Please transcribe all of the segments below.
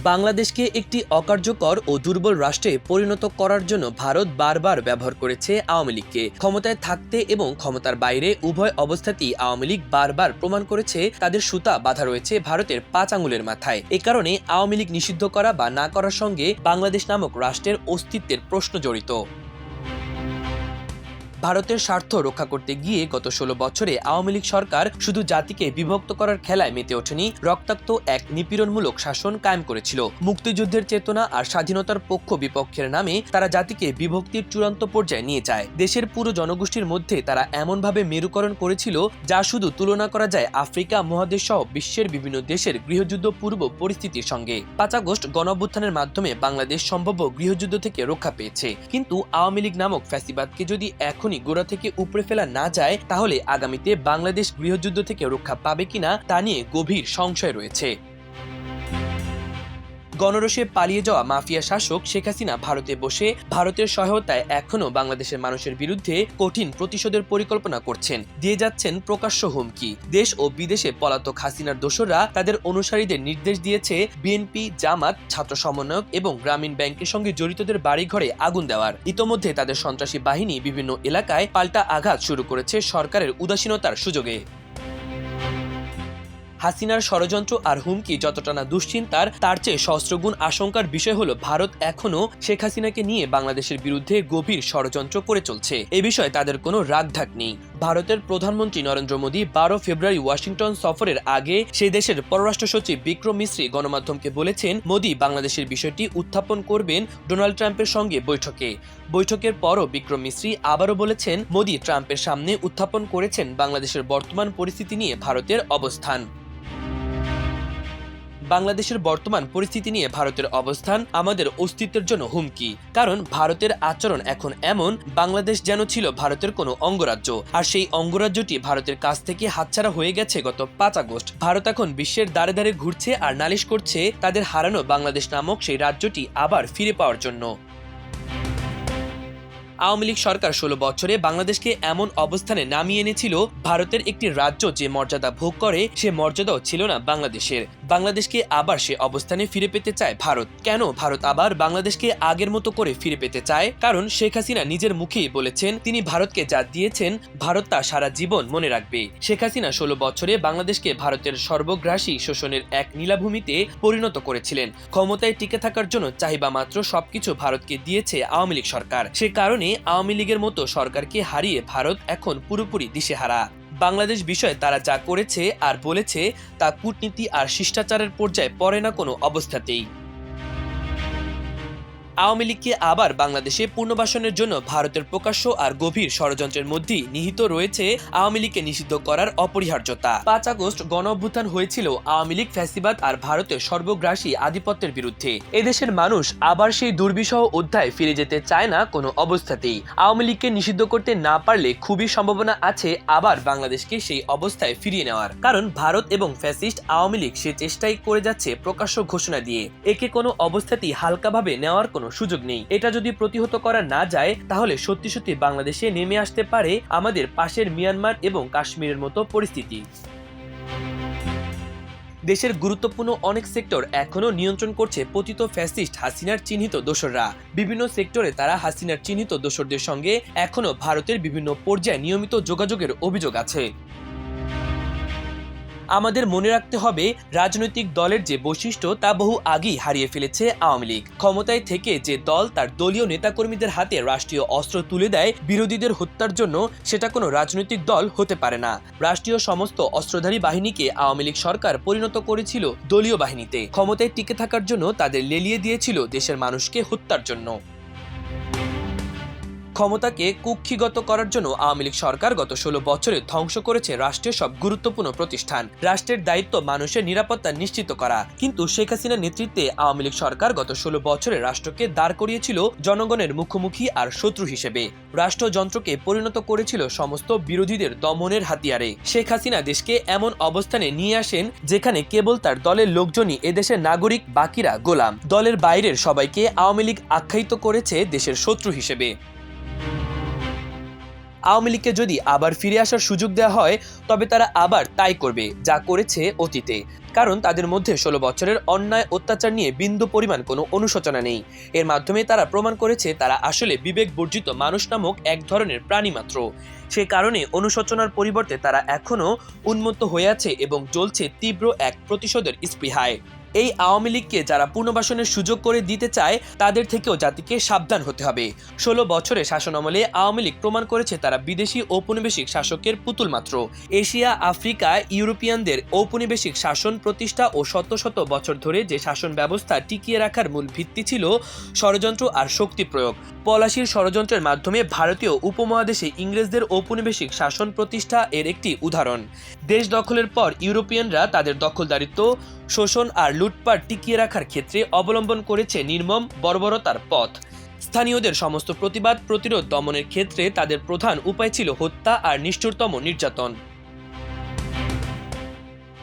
বাংলাদেশকে একটি অকার্যকর ও দুর্বল রাষ্ট্রে পরিণত করার জন্য ভারত বারবার ব্যবহার করেছে আওয়ামী লীগকে। ক্ষমতায় থাকতে এবং ক্ষমতার বাইরে উভয় অবস্থাতেই আওয়ামী লীগ বারবার প্রমাণ করেছে তাদের সুতা বাঁধা রয়েছে ভারতের ৫ আঙুলের মাথায়। এ কারণে আওয়ামী লীগ নিষিদ্ধ করা বা না করার সঙ্গে বাংলাদেশ নামক রাষ্ট্রের অস্তিত্বের প্রশ্ন জড়িত। ভারতের স্বার্থ রক্ষা করতে গিয়ে গত ১৬ বছরে আওয়ামী লীগ সরকার শুধু জাতিকে বিভক্ত করার খেলায় মেতে ওঠেনি, রক্তাক্ত এক নিপীড়নমূলক শাসন কায়েম করেছিল। মুক্তিযুদ্ধের চেতনা আর স্বাধীনতার পক্ষ বিপক্ষের নামে তারা জাতিকে বিভক্তির চূড়ান্ত পর্যায়ে নিয়ে যায়। দেশের পুরো জনগোষ্ঠীর মধ্যে তারা এমনভাবে মেরুকরণ করেছিল যা শুধু তুলনা করা যায় আফ্রিকা মহাদেশ সহ বিশ্বের বিভিন্ন দেশের গৃহযুদ্ধ পূর্ব পরিস্থিতির সঙ্গে। ৫ আগস্ট গণঅভ্যুত্থানের মাধ্যমে বাংলাদেশ সম্ভাব্য গৃহযুদ্ধ থেকে রক্ষা পেয়েছে, কিন্তু আওয়ামী লীগ নামক ফ্যাসিবাদকে যদি এখন গোড়া থেকে উপড়ে ফেলা না যায়, তাহলে আগামীতে বাংলাদেশ গৃহযুদ্ধ থেকে রক্ষা পাবে কিনা তা নিয়ে গভীর সংশয় রয়েছে। গণরোষে পালিয়ে যাওয়া মাফিয়া শাসক শেখ হাসিনা ভারতে বসে ভারতের সহায়তায় এখনও বাংলাদেশের মানুষের বিরুদ্ধে কঠিন প্রতিশোধের পরিকল্পনা করছেন, দিয়ে যাচ্ছেন প্রকাশ্য হুমকি। দেশ ও বিদেশে পলাতক হাসিনার দোসররা তাদের অনুসারীদের নির্দেশ দিয়েছে বিএনপি, জামাত, ছাত্র সমন্বয়ক এবং গ্রামীণ ব্যাংকের সঙ্গে জড়িতদের বাড়িঘরে আগুন দেওয়ার। ইতোমধ্যে তাদের সন্ত্রাসী বাহিনী বিভিন্ন এলাকায় পাল্টা আঘাত শুরু করেছে সরকারের উদাসীনতার সুযোগে। হাসিনার ষড়যন্ত্র আর হুমকি যতটা না দুশ্চিন্তার, তার চেয়ে সহস্রগুণ আশঙ্কার বিষয় হলো ভারত এখনও শেখ হাসিনাকে নিয়ে বাংলাদেশের বিরুদ্ধে গভীর ষড়যন্ত্র করে চলছে। এ বিষয়ে তাদের কোনো রাগঢাক নেই। ভারতের প্রধানমন্ত্রী নরেন্দ্র মোদী ১২ ফেব্রুয়ারি ওয়াশিংটন সফরের আগে সেই দেশের পররাষ্ট্র সচিব বিক্রম মিশ্রি গণমাধ্যমকে বলেছেন, মোদী বাংলাদেশের বিষয়টি উত্থাপন করবেন ডোনাল্ড ট্রাম্পের সঙ্গে বৈঠকে। বৈঠকের পরও বিক্রম মিশ্রি আবারও বলেছেন, মোদী ট্রাম্পের সামনে উত্থাপন করেছেন বাংলাদেশের বর্তমান পরিস্থিতি নিয়ে ভারতের অবস্থান। বাংলাদেশের বর্তমান পরিস্থিতি নিয়ে ভারতের অবস্থান আমাদের অস্তিত্বের জন্য হুমকি। কারণ ভারতের আচরণ এখন এমন, বাংলাদেশ যেন ছিল ভারতের কোনো অঙ্গরাজ্য, আর সেই অঙ্গরাজ্যটি ভারতের কাছ থেকে হাতছাড়া হয়ে গেছে গত ৫ আগস্ট। ভারত এখন বিশ্বের দ্বারে দ্বারে ঘুরছে আর নালিশ করছে তাদের হারানো বাংলাদেশ নামক সেই রাজ্যটি আবার ফিরে পাওয়ার জন্য। আওয়ামী লীগ সরকার ১৬ বছরে বাংলাদেশকে এমন অবস্থানে নামিয়ে এনেছিল, ভারতের একটি রাজ্য যে মর্যাদা ভোগ করে সে মর্যাদাও ছিল না বাংলাদেশের। বাংলাদেশকে আবার সে অবস্থানে ফিরে পেতে চায় ভারত। কেন ভারত আবার বাংলাদেশকে আগের মতো করে ফিরে পেতে চায়? কারণ শেখ হাসিনা নিজের মুখেই বলেছেন, তিনি ভারতকে যা দিয়েছেন ভারত তা সারা জীবন মনে রাখবে। শেখ হাসিনা ১৬ বছরে বাংলাদেশকে ভারতের সর্বগ্রাসী শোষণের এক নীলাভূমিতে পরিণত করেছিলেন। ক্ষমতায় টিকে থাকার জন্য চাহিবা মাত্র সবকিছু ভারতকে দিয়েছে আওয়ামী লীগ সরকার। সে কারণে আওয়ামী লীগের মতো সরকারকে হারিয়ে ভারত এখন পুরোপুরি দিশেহারা। বাংলাদেশ বিষয়ে তারা যা করেছে আর বলেছে তা কূটনীতি আর শিষ্টাচারের পর্যায়ে পড়ে না কোনো অবস্থাতেই। আওয়ামী লীগকে আবার বাংলাদেশে পুনর্বাসনের জন্য ভারতের প্রকাশ্য আর গভীর ষড়যন্ত্রের মধ্যেই নিহিত রয়েছে আওয়ামী লীগকে নিষিদ্ধ করার অপরিহার্যতা। ৫ আগস্ট গণঅভ্যুত্থান হয়েছিল আওয়ামী লীগ, ফ্যাসিবাদ আর ভারতের সর্বগ্রাসী আধিপত্যের বিরুদ্ধে। এদেশের মানুষ আবার সেই দুর্বিষহ অধ্যায়ে ফিরে যেতে চায় না কোনো অবস্থাতেই। আওয়ামী লীগকে নিষিদ্ধ করতে না পারলে খুবই সম্ভাবনা আছে আবার বাংলাদেশকে সেই অবস্থায় ফিরিয়ে নেওয়ার। কারণ ভারত এবং ফ্যাসিস্ট আওয়ামী লীগ সে চেষ্টাই করে যাচ্ছে প্রকাশ্য ঘোষণা দিয়ে। একে কোনো অবস্থাতেই হালকাভাবে নেওয়ার কোনো সুযোগ নেই। এটা যদি প্রতিহত করা না যায়, তাহলে সত্যি সত্যি বাংলাদেশে নেমে আসতে পারে আমাদের পাশের মিয়ানমার এবং কাশ্মীরের মতো পরিস্থিতি। দেশের গুরুত্বপূর্ণ অনেক সেক্টর এখনও নিয়ন্ত্রণ করছে পতিত ফ্যাসিস্ট হাসিনার চিহ্নিত দোসররা। বিভিন্ন সেক্টরে তারা হাসিনার চিহ্নিত দোসরদের সঙ্গে এখনও ভারতের বিভিন্ন পর্যায়ে নিয়মিত যোগাযোগের অভিযোগ আছে। আমাদের মনে রাখতে হবে, রাজনৈতিক দলের যে বৈশিষ্ট্য তা বহু আগেই হারিয়ে ফেলেছে আওয়ামী লীগ। ক্ষমতায় থেকে যে দল তার দলীয় নেতাকর্মীদের হাতে রাষ্ট্রীয় অস্ত্র তুলে দেয় বিরোধীদের হত্যার জন্য, সেটা কোনো রাজনৈতিক দল হতে পারে না। রাষ্ট্রীয় সমস্ত অস্ত্রধারী বাহিনীকে আওয়ামী লীগ সরকার পরিণত করেছিল দলীয় বাহিনীতে। ক্ষমতায় টিকে থাকার জন্য তাদের লেলিয়ে দিয়েছিল দেশের মানুষকে হত্যার জন্য। ক্ষমতাকে কুক্ষিগত করার জন্য আওয়ামী লীগ সরকার গত ১৬ বছরে ধ্বংস করেছে রাষ্ট্রের সব গুরুত্বপূর্ণ প্রতিষ্ঠান। রাষ্ট্রের দায়িত্ব মানুষের নিরাপত্তা নিশ্চিত করা, কিন্তু শেখ হাসিনার নেতৃত্বে আওয়ামী লীগ সরকার গত ১৬ বছরে রাষ্ট্রকে দাঁড় করিয়েছিল জনগণের মুখোমুখি আর শত্রু হিসেবে। রাষ্ট্রযন্ত্রকে পরিণত করেছিল সমস্ত বিরোধীদের দমনের হাতিয়ারে। শেখ হাসিনা দেশকে এমন অবস্থানে নিয়ে আসেন যেখানে কেবল তার দলের লোকজনই এদেশের নাগরিক, বাকিরা গোলাম। দলের বাইরের সবাইকে আওয়ামী লীগ আখ্যায়িত করেছে দেশের শত্রু হিসেবে। আওয়ামী লীগকে যদি আবার ফিরে আসার সুযোগ দেওয়া হয় তবে তারা আবার তাই করবে যা করেছে অতীতে, কারণ তাদের মধ্যে 16 বছরের অন্যায় অত্যাচার নিয়ে বিন্দু পরিমাণ কোনো অনুশোচনা নেই। এর মাধ্যমে তারা প্রমাণ করেছে তারা আসলে বিবেক বর্জিত মানুষ নামক এক ধরনের প্রাণী মাত্র। সে কারণে অনুশোচনার পরিবর্তে তারা এখনও উন্মত্ত হয়ে আছে এবং জ্বলছে তীব্র এক প্রতিশোধের স্পৃহায়। এই আওয়ামী লীগকে যারা পুনর্বাসনের সুযোগ করে দিতে চায় তাদের থেকেও জাতিকে সাবধান হতে হবে। 16 বছরের শাসনামলে আওয়ামী লীগ প্রমাণ করেছে তারা বিদেশি ঔপনিবেশিক শাসকের পুতুল মাত্র। এশিয়া, আফ্রিকা, ইউরোপিয়ানদের ঔপনিবেশিক শাসন প্রতিষ্ঠা ও শত শত বছর ধরে যে শাসন ব্যবস্থা টিকিয়ে রাখার মূল ভিত্তি ছিল ষড়যন্ত্র আর শক্তি প্রয়োগ। পলাশির ষড়যন্ত্রের মাধ্যমে ভারতীয় উপমহাদেশে ইংরেজদের ঔপনিবেশিক শাসন প্রতিষ্ঠা এর একটি উদাহরণ। দেশ দখলের পর ইউরোপিয়ানরা তাদের দখলদারিত্ব, শোষণ আর লুটপাট টিকিয়ে রাখার ক্ষেত্রে অবলম্বন করেছে নির্মম বর্বরতার পথ। স্থানীয়দের সমস্ত প্রতিবাদ প্রতিরোধ দমনের ক্ষেত্রে তাদের প্রধান উপায় ছিল হত্যা আর নিষ্ঠুরতম নির্যাতন।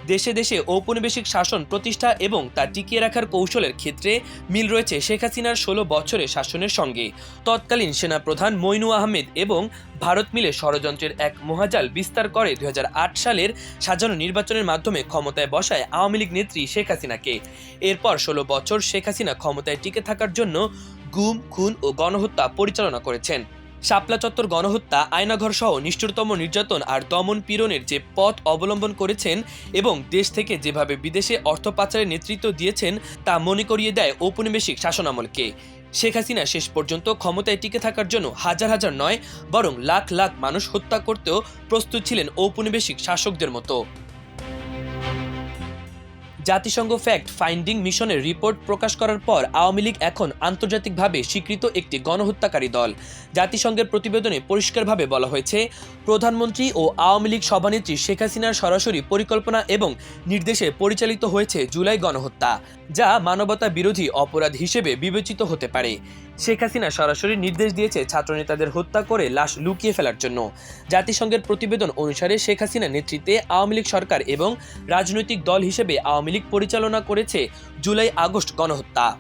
দেশে দেশে ঔপনিবেশিক শাসন প্রতিষ্ঠা এবং তা টিকিয়ে রাখার কৌশলের ক্ষেত্রে মিল রয়েছে শেখ হাসিনার 16 বছরের শাসনের সঙ্গে। তৎকালীন সেনাপ্রধান মইনু আহমেদ এবং ভারত মিলে ষড়যন্ত্রের এক মহাজাল বিস্তার করে 2008 সালের সাজানো নির্বাচনের মাধ্যমে ক্ষমতায় বসায় আওয়ামী লীগ নেত্রী শেখ হাসিনাকে। এরপর 16 বছর শেখ হাসিনা ক্ষমতায় টিকে থাকার জন্য গুম, খুন ও গণহত্যা পরিচালনা করেছেন। শাপলা চত্বর গণহত্যা, আয়নাঘর সহ নিষ্ঠুরতম নির্যাতন আর দমন পীড়নের যে পথ অবলম্বন করেছেন এবং দেশ থেকে যেভাবে বিদেশে অর্থ পাচারের নেতৃত্ব দিয়েছেন তা মনে করিয়ে দেয় ঔপনিবেশিক শাসনামলকে। শেখ হাসিনা শেষ পর্যন্ত ক্ষমতায় টিকে থাকার জন্য হাজার হাজার নয় বরং লাখ লাখ মানুষ হত্যা করতেও প্রস্তুত ছিলেন ঔপনিবেশিক শাসকদের মতো। জাতিসংঘ ফ্যাক্ট ফাইন্ডিং মিশনের রিপোর্ট প্রকাশ করার পর আওয়ামী লীগ এখন আন্তর্জাতিকভাবে স্বীকৃত একটি গণহত্যাকারী দল। জাতিসংঘের প্রতিবেদনে পরিষ্কারভাবে বলা হয়েছে, প্রধানমন্ত্রী ও আওয়ামী লীগ সভানেত্রী শেখ হাসিনার সরাসরি পরিকল্পনা এবং নির্দেশে পরিচালিত হয়েছে জুলাই গণহত্যা, যা মানবতা বিরোধী অপরাধ হিসেবে বিবেচিত হতে পারে। শেখ হাসিনা সরাসরি নির্দেশ দিয়েছে ছাত্রনেতাদের হত্যা করে লাশ লুকিয়ে ফেলার জন্য। জাতিসংঘের প্রতিবেদন অনুসারে শেখ হাসিনা নেতৃত্বে আওয়ামী লীগ সরকার এবং রাজনৈতিক দল হিসেবে আওয়ামী লীগ পরিচালনা করেছে জুলাই-আগস্ট গণহত্যা।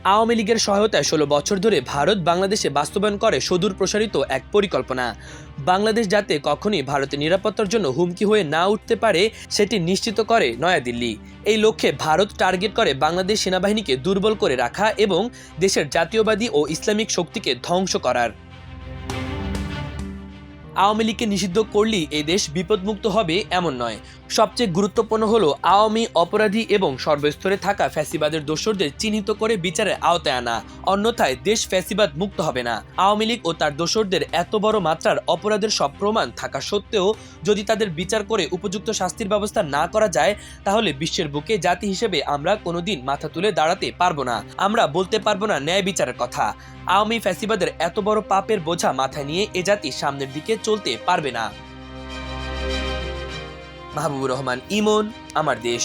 আওয়ামী লীগের সহায়তায় 16 বছর ধরে ভারত বাংলাদেশে বাস্তবায়ন করে সুদূর প্রসারিত এক পরিকল্পনা। বাংলাদেশ যাতে কখনই ভারতের নিরাপত্তার জন্য হুমকি হয়ে না উঠতে পারে সেটি নিশ্চিত করে নয়াদিল্লি। এই লক্ষ্যে ভারত টার্গেট করে বাংলাদেশ সেনাবাহিনীকে দুর্বল করে রাখা এবং দেশের জাতীয়বাদী ও ইসলামিক শক্তিকে ধ্বংস করার। আওয়ামী লীগকে নিষিদ্ধ করলেই এই দেশ বিপদমুক্ত হবে এমন নয়। সবচেয়ে গুরুত্বপূর্ণ হলো আওয়ামী অপরাধী এবং সর্বস্তরে থাকা ফ্যাসিবাদের দোসরদের চিহ্নিত করে বিচারের আওতায় আনা, অন্যথায় দেশ ফ্যাসিবাদ মুক্ত হবে না। আওয়ামী লীগ ও তার দোসরদের এত বড় মাত্রার অপরাধের সব প্রমাণ থাকা সত্ত্বেও যদি তাদের বিচার করে উপযুক্ত শাস্তির ব্যবস্থা না করা যায় তাহলে বিশ্বের বুকে জাতি হিসেবে আমরা কোনোদিন মাথা তুলে দাঁড়াতে পারবো না। আমরা বলতে পারবো না ন্যায় বিচারের কথা। আওয়ামী ফ্যাসিবাদের এত বড় পাপের বোঝা মাথায় নিয়ে এ জাতি সামনের দিকে চলতে পারবে না। মাহবুবুর রহমান ইমন, আমার দেশ।